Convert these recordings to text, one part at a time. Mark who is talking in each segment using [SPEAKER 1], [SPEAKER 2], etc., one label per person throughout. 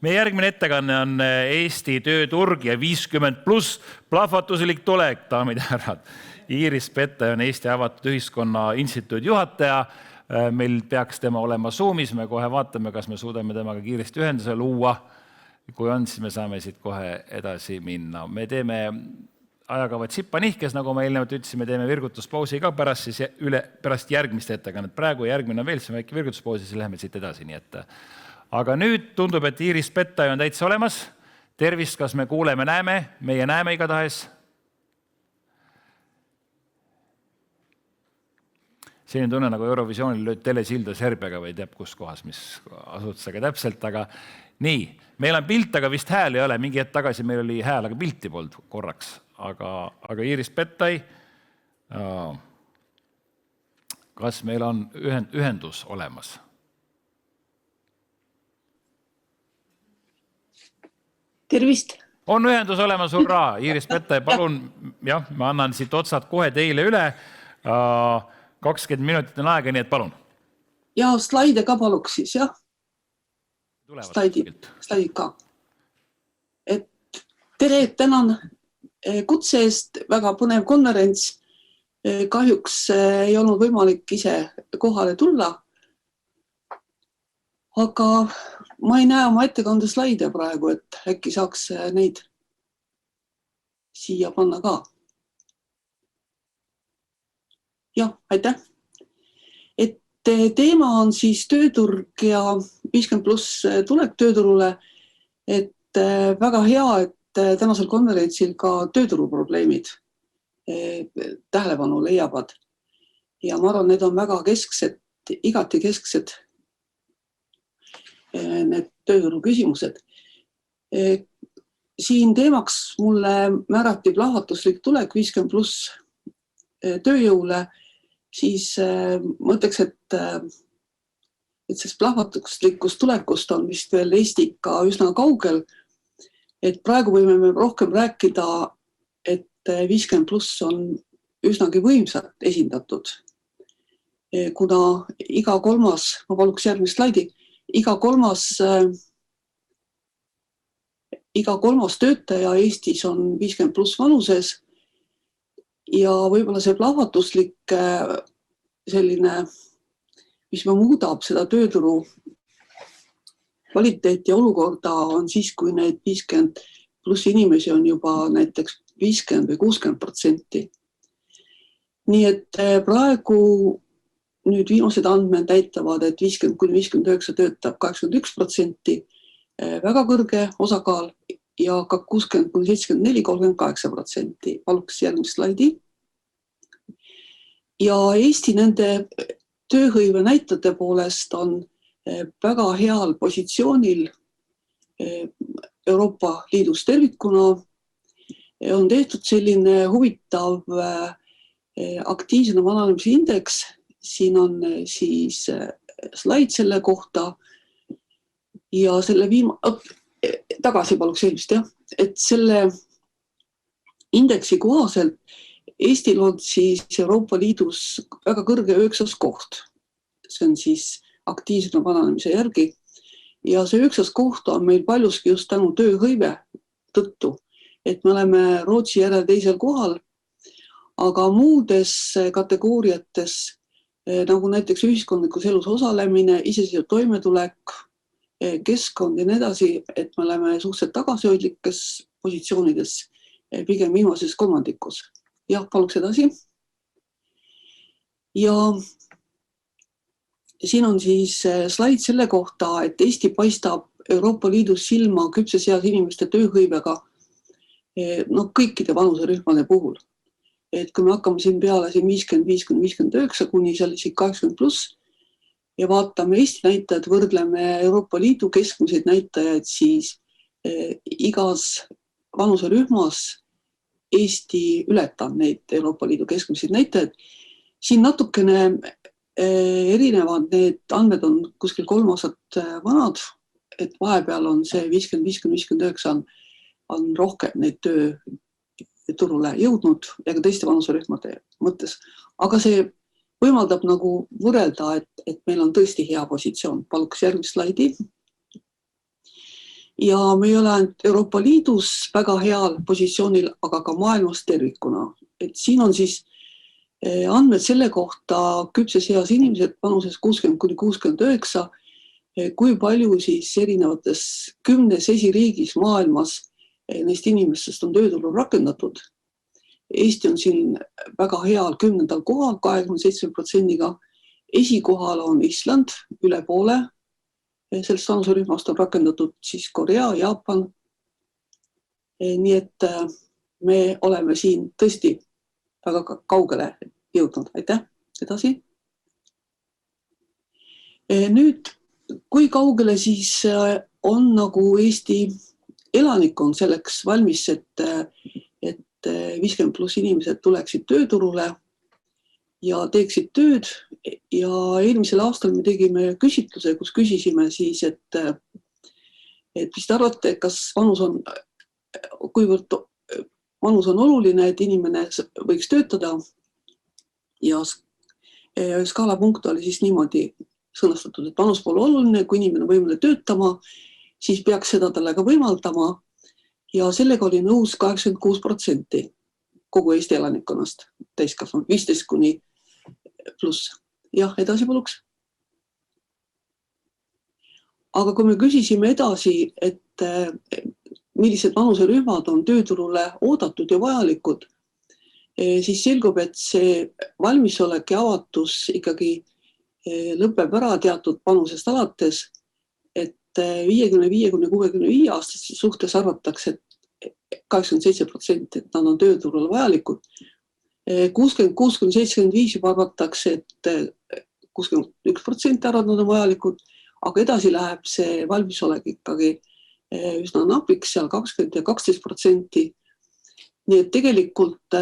[SPEAKER 1] Meie järgmine ettekanne on Eesti tööturg ja 50+ plahvatuslik tulek, daamid ja härrad. Iiris Pettai on Eesti Avatud Ühiskonna Instituudi juhataja. Meil peaks tema olema Zoomis, me kohe vaatame, kas me suudame temaga kiiresti ühenduse luua. Kui on, siis me saame siit kohe edasi minna. Me teeme ajakavad sippa nihkes, nagu ma eelnevalt ütlesime, teeme virgutuspausi ka pärast järgmist ettekannet. Praegu järgmine on veel see väike virgutuspausi, siis läheme siit edasi. Nii et. Aga nüüd tundub, et Iiris Pettai on täitsa olemas. Tervist, kas me kuuleme, näeme? Meie näeme igatahes. Selline tunne nagu Eurovisioonil lööd telesilda Serbiaga või teab kus kohas, mis asutusega täpselt. Aga nii, meil on pilt, aga vist hääl ei ole. Mingi hetk tagasi meil oli hääl, aga pilti polnud korraks. Aga Iiris Pettai, kas meil on ühendus olemas?
[SPEAKER 2] Tervist!
[SPEAKER 1] On ühendus olemas, hurraa! Iiris Pettai, palun, jah, ma annan siit otsad kohe teile üle. 20 minutit on aega, nii et palun.
[SPEAKER 2] Ja slaide ka paluks siis, jah? Slaidid ka. Tere, tänan kutse eest, väga põnev konverents. Kahjuks ei olnud võimalik ise kohale tulla. Aga ma ei näe oma ettekande slaide praegu, et äkki saaks neid siia panna ka. Jah, aitäh. Et teema on siis tööturg ja 50+ tulek tööturule. Et väga hea, et tänasel konverentsil ka tööturuprobleemid tähelepanu leiavad. Ja ma arvan, need on väga kesksed, igati kesksed need tööturu küsimused. Siin teemaks mulle määrati plahvatuslik tulek 50+ tööjõule, siis mõtleks, et sellest plahvatuslikust tulekust on vist veel Eesti ka üsna kaugel. Et praegu võime me rohkem rääkida, et 50+ on üsnagi võimsalt esindatud. Kuna iga kolmas, ma paluks järgmist slaidi, iga kolmas töötaja Eestis on 50+ vanuses ja võib-olla see plahvatuslik selline, mis muudab seda tööturu kvaliteeti ja olukorda on siis, kui neid 50+ inimesi on juba näiteks 50 või 60%. Nii et praegu nüüd viimased andmed näitavad, et 50–59 töötab 81%, väga kõrge osakaal ja ka 60–74, 38%. Paluks järgmist slaidi. Ja Eesti nende tööhõive näitajate poolest on väga heal positsioonil Euroopa Liidus tervikuna. On tehtud selline huvitav aktiivsena vananemise indeks. Siin on siis slaid selle kohta ja selle tagasi paluks eelmist, jah. Et selle indeksi kohaselt Eestil on siis Euroopa Liidus väga kõrge 9. koht. See on siis aktiivsena vananemise järgi ja see 9. koht on meil paljuski just tänu tööhõive tõttu, et me oleme Rootsi järel teisel kohal, aga muudes kategooriates nagu näiteks ühiskondlikus elus osalemine, iseseisva toimetulek, keskkond ja nii edasi, et me oleme suhteliselt tagasihoidlikes positsioonides, pigem viimases kolmandikus. Jah, paluks edasi. Ja siin on siis slaid selle kohta, et Eesti paistab Euroopa Liidus silma küpses eas inimeste tööhõivega kõikide vanuserühmade puhul. Et kui me hakkame siin peale 55–59 kuni seal 80+ ja vaatame Eesti näitajad, võrdleme Euroopa Liidu keskmiseid näitajaid, siis igas vanuserühmas Eesti ületab neid Euroopa Liidu keskmiseid näitajaid. Siin natukene erinevad need andmed on kuskil 3 aastat vanad, et vahepeal on see 55–59 on rohkem neid tööturule jõudnud ja ka teiste vanuserühmade mõttes. Aga see võimaldab nagu võrrelda, et meil on tõesti hea positsioon. Paluks järgmist slaidi. ja me ei ole ainult Euroopa Liidus väga heal positsioonil, aga ka maailmas tervikuna. Et siin on siis andmed selle kohta küpses eas inimesed vanuses 60–69, kui palju siis erinevates 10 esiriigis maailmas neist inimestest on tööturul rakendatud. Eesti on siin väga heal 10. kohal 27%-ga. Esikohal on Island, üle poole. Sellest vanuserühmast on rakendatud siis Korea, Jaapan. Nii et me oleme siin tõesti väga kaugele jõudnud. Aitäh, edasi. Nüüd, kui kaugele siis on nagu Eesti elanikkond selleks valmis, et 50+ inimesed tuleksid tööturule ja teeksid tööd. Ja eelmisel aastal me tegime küsitluse, kus küsisime siis, et mis te arvate, kas kuivõrd vanus on oluline, et inimene võiks töötada. Ja skaalapunkt oli siis niimoodi sõnastatud, et vanus pole oluline, kui inimene on võimeline töötama, siis peaks seda talle ka võimaldama. Ja sellega oli nõus 86% kogu Eesti elanikkonnast, täiskasvanud 15+. Jah, edasi paluks. Aga kui me küsisime edasi, et millised vanuserühmad on tööturule oodatud ja vajalikud, siis selgub, et see valmisolek ja avatus ikkagi lõpeb ära teatud vanusest alates, et 55–65 aastaste suhtes arvatakse, et 87%, et nad on tööturul vajalikud. 66–75 juba arvatakse, et 61% arvavad, nad on vajalikud, aga edasi läheb see valmisolek ikkagi üsna napiks, seal 20% ja 12%. Nii et tegelikult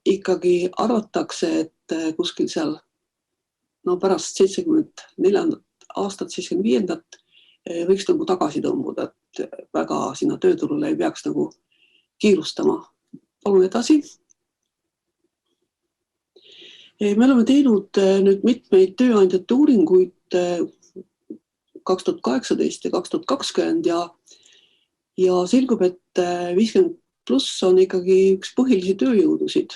[SPEAKER 2] ikkagi arvatakse, et kuskil seal pärast 74. aastat, 75. võiks nagu tagasi tõmbuda, et väga sinna tööturule ei peaks nagu kiirustama. Palun edasi. Me oleme teinud nüüd mitmeid tööandjate uuringuid 2018 ja 2020 ja selgub, et 50+ on ikkagi üks põhilisi tööjõudusid,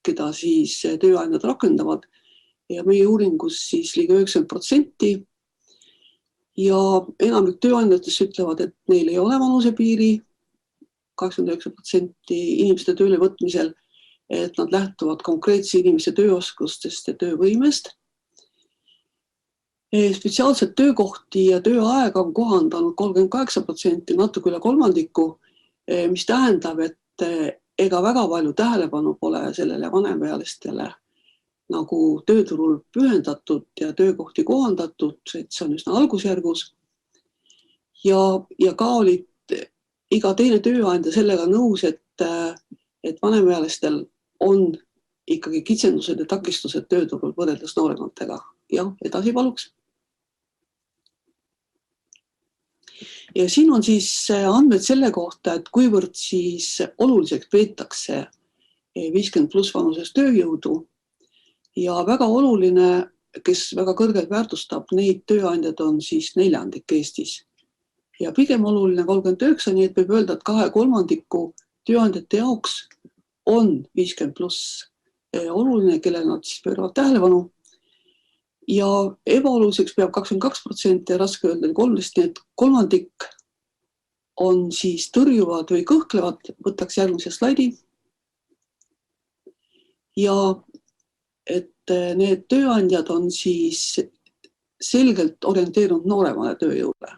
[SPEAKER 2] keda siis tööandjad rakendavad ja meie uuringus siis ligi 90%. Ja enamik tööandjatest ütlevad, et neil ei ole vanusepiiri, 89% inimeste tööle võtmisel, et nad lähtuvad konkreetse inimese tööoskustest ja töövõimest. Spetsiaalselt töökohti ja tööaega on kohandanud 38%, natuke üle kolmandiku, mis tähendab, et ega väga palju tähelepanu pole sellele vanemaealistele nagu tööturul pühendatud ja töökohti kohandatud, et see on üsna algusjärgus. Ja ka olid iga teine tööandja sellega nõus, et vanemaealistel on ikkagi kitsendused ja takistused tööturul võrreldes noorematega. Ja edasi paluks. Ja siin on siis andmed selle kohta, et kuivõrd siis oluliseks peetakse 50+ vanuses tööjõudu ja väga oluline, kes väga kõrgelt väärtustab neid tööandjad, on siis 4% Eestis. Ja pigem oluline 39%, nii et võib öelda, et 2/3 tööandjate jaoks on 50+ oluline, kellele nad siis pööravad tähelepanu. Ja ebaoluliseks peab 22% ja raske öelda 13%, nii et 1/3 on siis tõrjuvad või kõhklevad, võtaks järgmise slaidi. Ja et need tööandjad on siis selgelt orienteerunud nooremale tööjõule.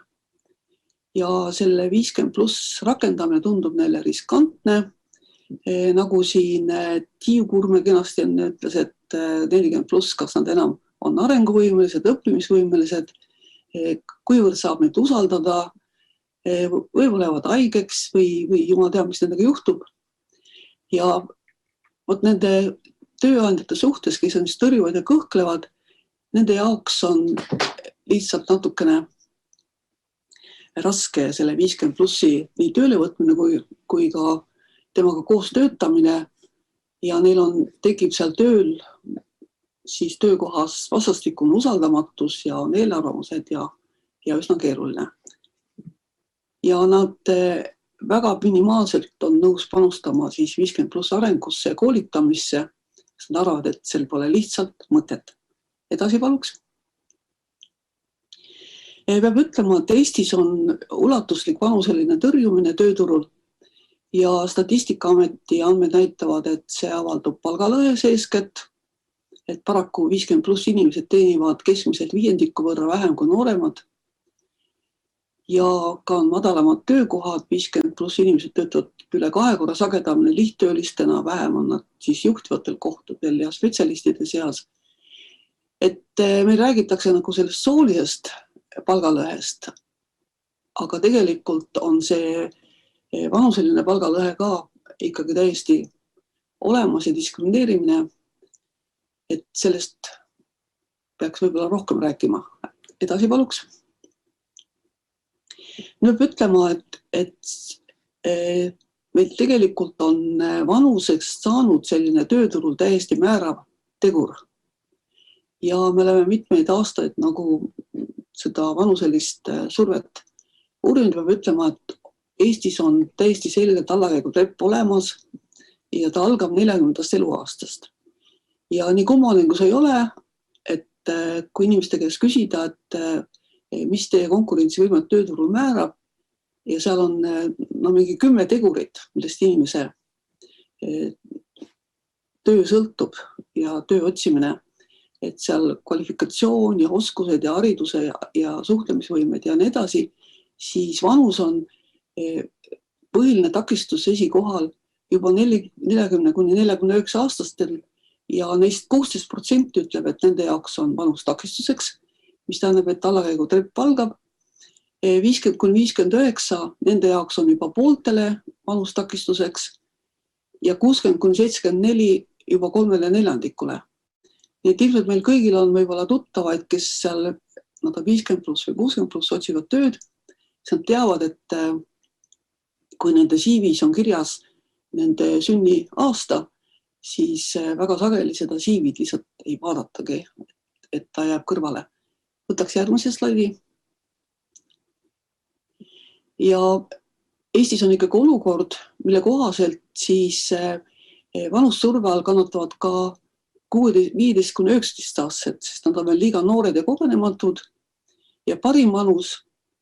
[SPEAKER 2] Ja selle 50+ rakendamine tundub neile riskantne. Nagu siin Tiiu Kurme kenasti ütles, et 40+, kas nad enam on arenguvõimelised, õppimisvõimelised, kuivõrd saab neid usaldada, võib-olla jäävad haigeks või jumal teab, mis nendega juhtub. Ja vot nende tööandjate suhtes, kes on siis tõrjuvad ja kõhklevad, nende jaoks on lihtsalt natukene raske selle 50+ nii tööle võtmine kui ka temaga koos töötamine ja neil tekib seal tööl siis töökohas vastastikune usaldamatus ja on eelarvamused ja üsna keeruline. ja nad väga minimaalselt on nõus panustama siis 50+ arengusse ja koolitamisse. Nad arvavad, et sel pole lihtsalt mõtet. Edasi paluks. Peab ütlema, et Eestis on ulatuslik vanuseline tõrjumine tööturul ja Statistikaameti andmed näitavad, et see avaldub palgalõhes eeskätt, et paraku 50+ inimesed teenivad keskmiselt 1/5 võrra vähem kui nooremad ja ka on madalamad töökohad, 50+ inimesed töötavad üle 2 korra sagedamini lihttöölistena, vähem on nad siis juhtivatel kohtadel ja spetsialistide seas. Et meil räägitakse nagu sellest soolisest palgalõhest, aga tegelikult on see vanuseline palgalõhe ka ikkagi täiesti olemas ja diskrimineerimine, et sellest peaks võib-olla rohkem rääkima. Edasi paluks. Nüüd peab ütlema, et meil tegelikult on vanuseks saanud selline tööturul täiesti määrav tegur. Ja me oleme mitmeid aastaid nagu seda vanuselist survet uurinud. Peab ütlema, et Eestis on täiesti selgelt allakäigutrepp olemas ja ta algab 40. eluaastast. Ja nii kummaline kui see ei ole, et kui inimeste käest küsida, et mis teie konkurentsivõimet tööturul määrab ja seal on mingi 10 tegurit, millest inimese töö sõltub ja töö otsimine, et seal kvalifikatsioon ja oskused ja hariduse ja suhtlemisvõimed ja nii edasi, siis vanus on põhiline takistus esikohal juba 40–49 aastastel ja neist 16% ütleb, et nende jaoks on vanus takistuseks, mis tähendab, et allakäigutrepp algab. 50–59 nende jaoks on juba pooltele vanus takistuseks ja 60–74 juba 3/4. Nii et ilmselt meil kõigil on võib-olla tuttavaid, kes seal 50+ või 60+ otsivad tööd, siis nad teavad, et kui nende CV-s on kirjas nende sünniaasta, siis väga sageli seda CV-d lihtsalt ei vaadatagi, et ta jääb kõrvale. Võtaks järgmise slaidi. Ja Eestis on ikkagi olukord, mille kohaselt siis vanussurve all kannatavad ka 15–19 aastased, sest nad on veel liiga noored ja kogenematud ja parim vanus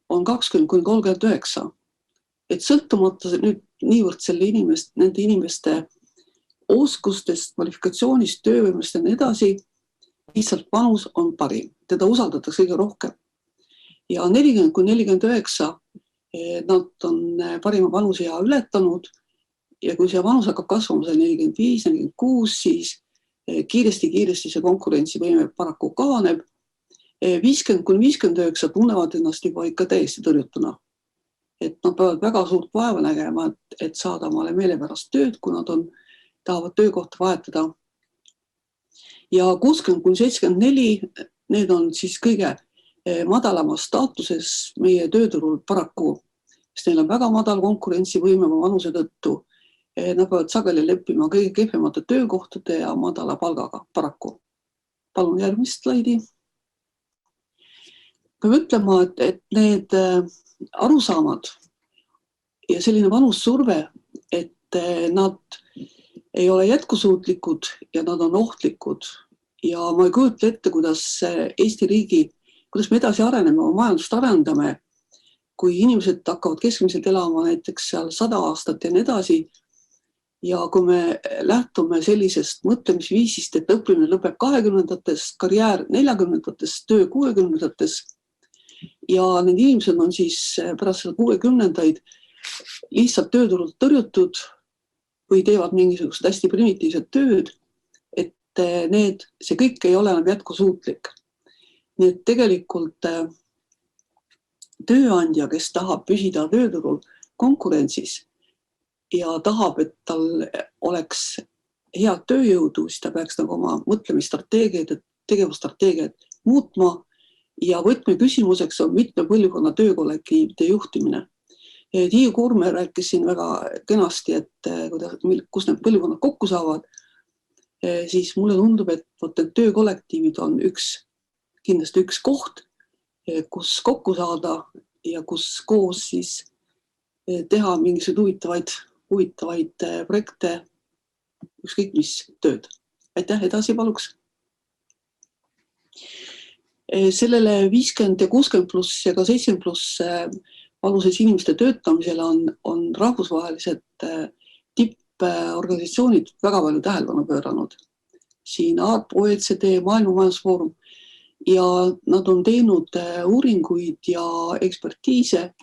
[SPEAKER 2] on 20–39. Et sõltumata nüüd niivõrd nende inimeste oskustest, kvalifikatsioonist, töövõimest ja nii edasi, lihtsalt vanus on parim. Teda usaldatakse kõige rohkem. Ja 40–49 nad on parima vanuse ja ületanud ja kui see vanus hakkab kasvama, see 45–46, siis kiiresti see konkurentsivõime paraku kahaneb. 50–59 tunnevad ennast juba ikka täiesti tõrjutuna. Et nad peavad väga suurt vaeva nägema, et saada omale meelepärast tööd, kui nad tahavad töökohta vahetada. Ja 60–74, need on siis kõige madalamas staatuses meie tööturul paraku, sest neil on väga madal konkurentsivõime oma vanuse tõttu. Nad peavad sageli leppima kõige kehvemate töökohtade ja madala palgaga paraku. Palun järgmist slaidi. Peab ütlema, et need arusaamad ja selline vanussurve, et nad ei ole jätkusuutlikud ja nad on ohtlikud. Ja ma ei kujutle ette, kuidas Eesti riigi, kuidas me edasi areneme, oma majandust arendame, kui inimesed hakkavad keskmiselt elama näiteks seal 100 aastat ja nii edasi. Ja kui me lähtume sellisest mõtlemisviisist, et õppimine lõpeb 20-ndates, karjäär 40-ndates, töö 60-ndates ja need inimesed on siis pärast 60-ndaid lihtsalt tööturult tõrjutud või teevad mingisugust hästi primitiivset tööd, et see kõik ei ole enam jätkusuutlik. Nii et tegelikult tööandja, kes tahab püsida tööturul konkurentsis ja tahab, et tal oleks head tööjõudu, siis ta peaks nagu oma mõtlemisstrateegiaid ja tegevusstrateegiaid muutma ja võtmeküsimuseks on mitme põlvkonna töökollektiivide juhtimine. Tiiu Kuurme rääkis siin väga kenasti, et kus need põlvkonnad kokku saavad, siis mulle tundub, et töökollektiivid on kindlasti üks koht, kus kokku saada ja kus koos siis teha mingisuguseid huvitavaid projekte, ükskõik mis tööd. Aitäh, edasi paluks. Sellele 50 ja 60 pluss ja ka 70 pluss vanuses inimeste töötamisele on rahvusvahelised tipporganisatsioonid väga palju tähelepanu pööranud. Siin AARP, OECD, Maailma Majandusfoorum ja nad on teinud uuringuid ja ekspertiise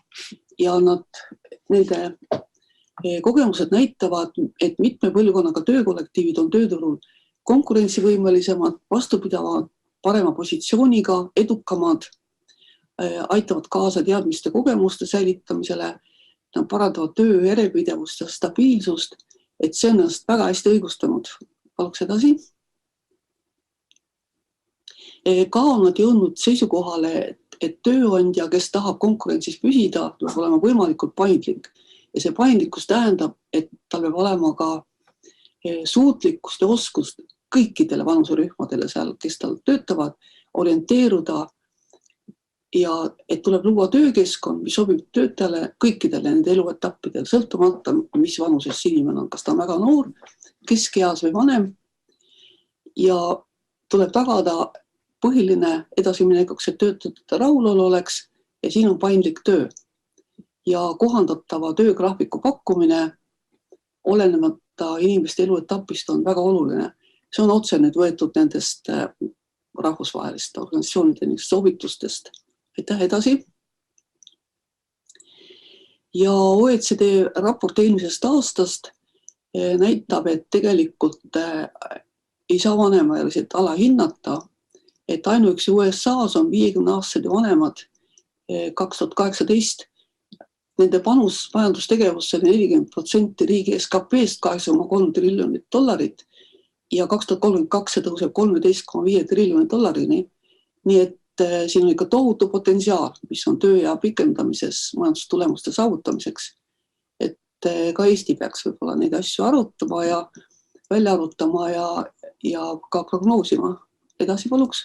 [SPEAKER 2] ja nende kogemused näitavad, et mitme põlvkonnaga töökollektiivid on tööturul konkurentsivõimelisemad, vastupidavad, parema positsiooniga, edukamad, aitavad kaasa teadmiste kogemuste säilitamisele, parandavad töö järjepidevust ja stabiilsust, et see on ennast väga hästi õigustanud. Paluks edasi. Ka on nad jõudnud seisukohale, et tööandja, kes tahab konkurentsis püsida, peab olema võimalikult paindlik. Ja see paindlikkus tähendab, et tal peab olema ka suutlikkust ja oskust kõikidele vanuserühmadele seal, kes tal töötavad, orienteeruda ja et tuleb luua töökeskkond, mis sobib töötajale kõikidele nende eluetappidel, sõltumata, mis vanuses inimene on, kas ta on väga noor, keskeas või vanem. Ja tuleb tagada põhiline edasiminekuks, et töötajate rahulolu oleks ja siin on paindlik töö ja kohandatava töögraafiku pakkumine olenemata inimeste eluetapist on väga oluline. See on otse nüüd võetud nendest rahvusvahelist organisatsioonide soovitustest. Aitäh, edasi. Ja OECD raport eelmisest aastast näitab, et tegelikult ei saa vanemaealiselt alahinnata, et ainuüksi USAs on 50-aastased ja vanemad 2018. Nende panus majandustegevusse oli 40% riigi SKP-st, $8,3 triljonit ja 2032 see tõuseb $13,5 triljonit. Nii et siin on ikka tohutu potentsiaal, mis on tööea pikendamises majandustulemuste saavutamiseks. Et ka Eesti peaks võib-olla neid asju arutama ja välja arutama ja ka prognoosima. Edasi paluks.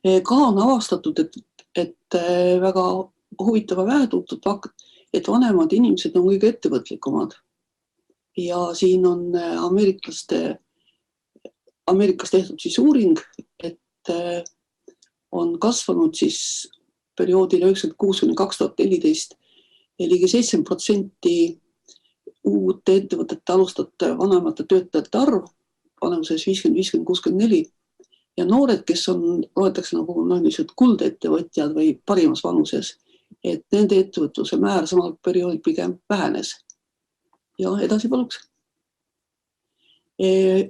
[SPEAKER 2] Ka on avastatud, et väga huvitava vähetuntud fakt, et vanemad inimesed on kõige ettevõtlikumad. Ja siin on Ameerikas tehtud siis uuring, et on kasvanud siis perioodil 1996–2014 ligi 7% uute ettevõtete alustate vanemate töötajate arv vanuses 50–64 ja noored, kes loetakse nagu kuldettevõtjad või parimas vanuses, et nende ettevõtluse määr samal perioodil pigem vähenes. Ja edasi paluks.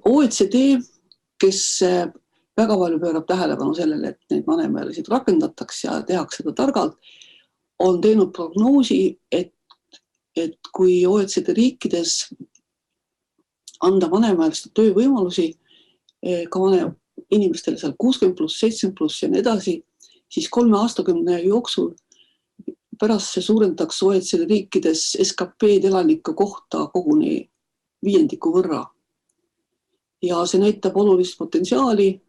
[SPEAKER 2] OECD, kes väga palju pöörab tähelepanu sellele, et neid vanemaealiseid rakendatakse ja tehakse seda targalt, on teinud prognoosi, et kui OECD riikides anda vanemaealiste töövõimalusi ka inimestele seal 60 pluss, 70 pluss ja nii edasi, siis 3 aastakümne jooksul pärast see suurendaks OECD riikides SKP elanike kohta koguni 5% võrra. Ja see näitab olulist potentsiaali,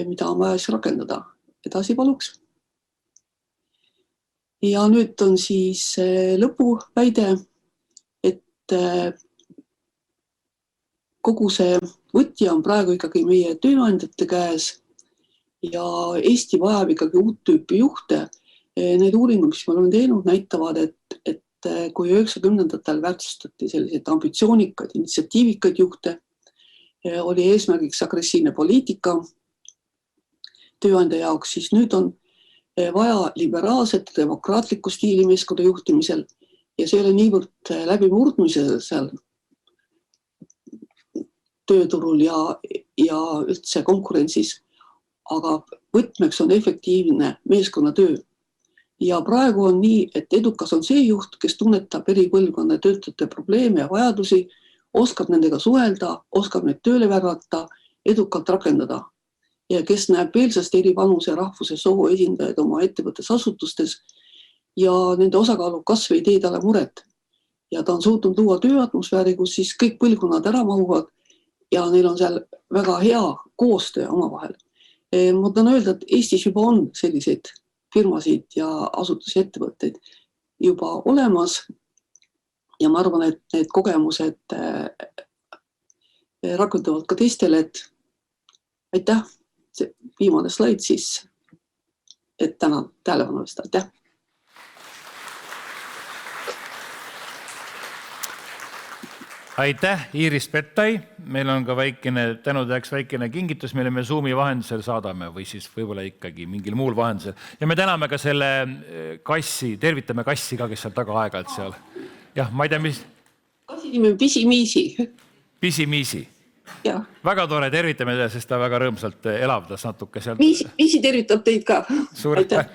[SPEAKER 2] mida on vaja rakendada. Edasi paluks. Ja nüüd on siis lõpuväide, et kogu see võtja on praegu ikkagi meie tööandjate käes ja Eesti vajab ikkagi uut tüüpi juhte. Need uuringud, mis me oleme teinud, näitavad, et kui 90-ndatel väärtustati selliseid ambitsioonikaid, initsiatiivikaid juhte, oli eesmärgiks agressiivne poliitika tööandja jaoks, siis nüüd on vaja liberaalset demokraatlikku stiili meeskonna juhtimisel ja see ei ole niivõrd läbimurdmisel seal tööturul ja üldse konkurentsis, aga võtmeks on efektiivne meeskonnatöö. Ja praegu on nii, et edukas on see juht, kes tunnetab eri põlvkonna töötajate probleeme ja vajadusi, oskab nendega suhelda, oskab neid tööle värvata, edukalt rakendada ja kes näeb peelsast eri vanuse, rahvuse, soo esindajaid oma ettevõttes asutustes ja nende osakaalu kasv ei tee talle muret. Ja ta on suutnud luua tööatmosfääri, kus siis kõik põlvkonnad ära mahuvad ja neil on seal väga hea koostöö omavahel. Ma tahan öelda, et Eestis juba on selliseid firmasid ja asutusi ettevõtteid. juba olemas. Ja ma arvan, et need kogemused rakenduvad ka teistele, et aitäh, see viimane slaid siis, et tänan tähelepanu eest, aitäh.
[SPEAKER 1] Aitäh, Iiris Pettai. Meil on ka tänudeks väikene kingitus, mille me Zoomi vahendusel saadame või siis võib-olla ikkagi mingil muul vahendusel. Ja me täname ka selle kassi, tervitame kassi ka, kes seal taga aeg-ajalt seal. Jah, ma ei tea, mis...
[SPEAKER 2] Kassi nimi on Pisimiisi.
[SPEAKER 1] Pisimiisi.
[SPEAKER 2] Ja.
[SPEAKER 1] Väga tore, tervitame seda, sest ta väga rõõmsalt elavdas natuke sealt.
[SPEAKER 2] Miisi tervitab teid ka.
[SPEAKER 1] Suur aitäh.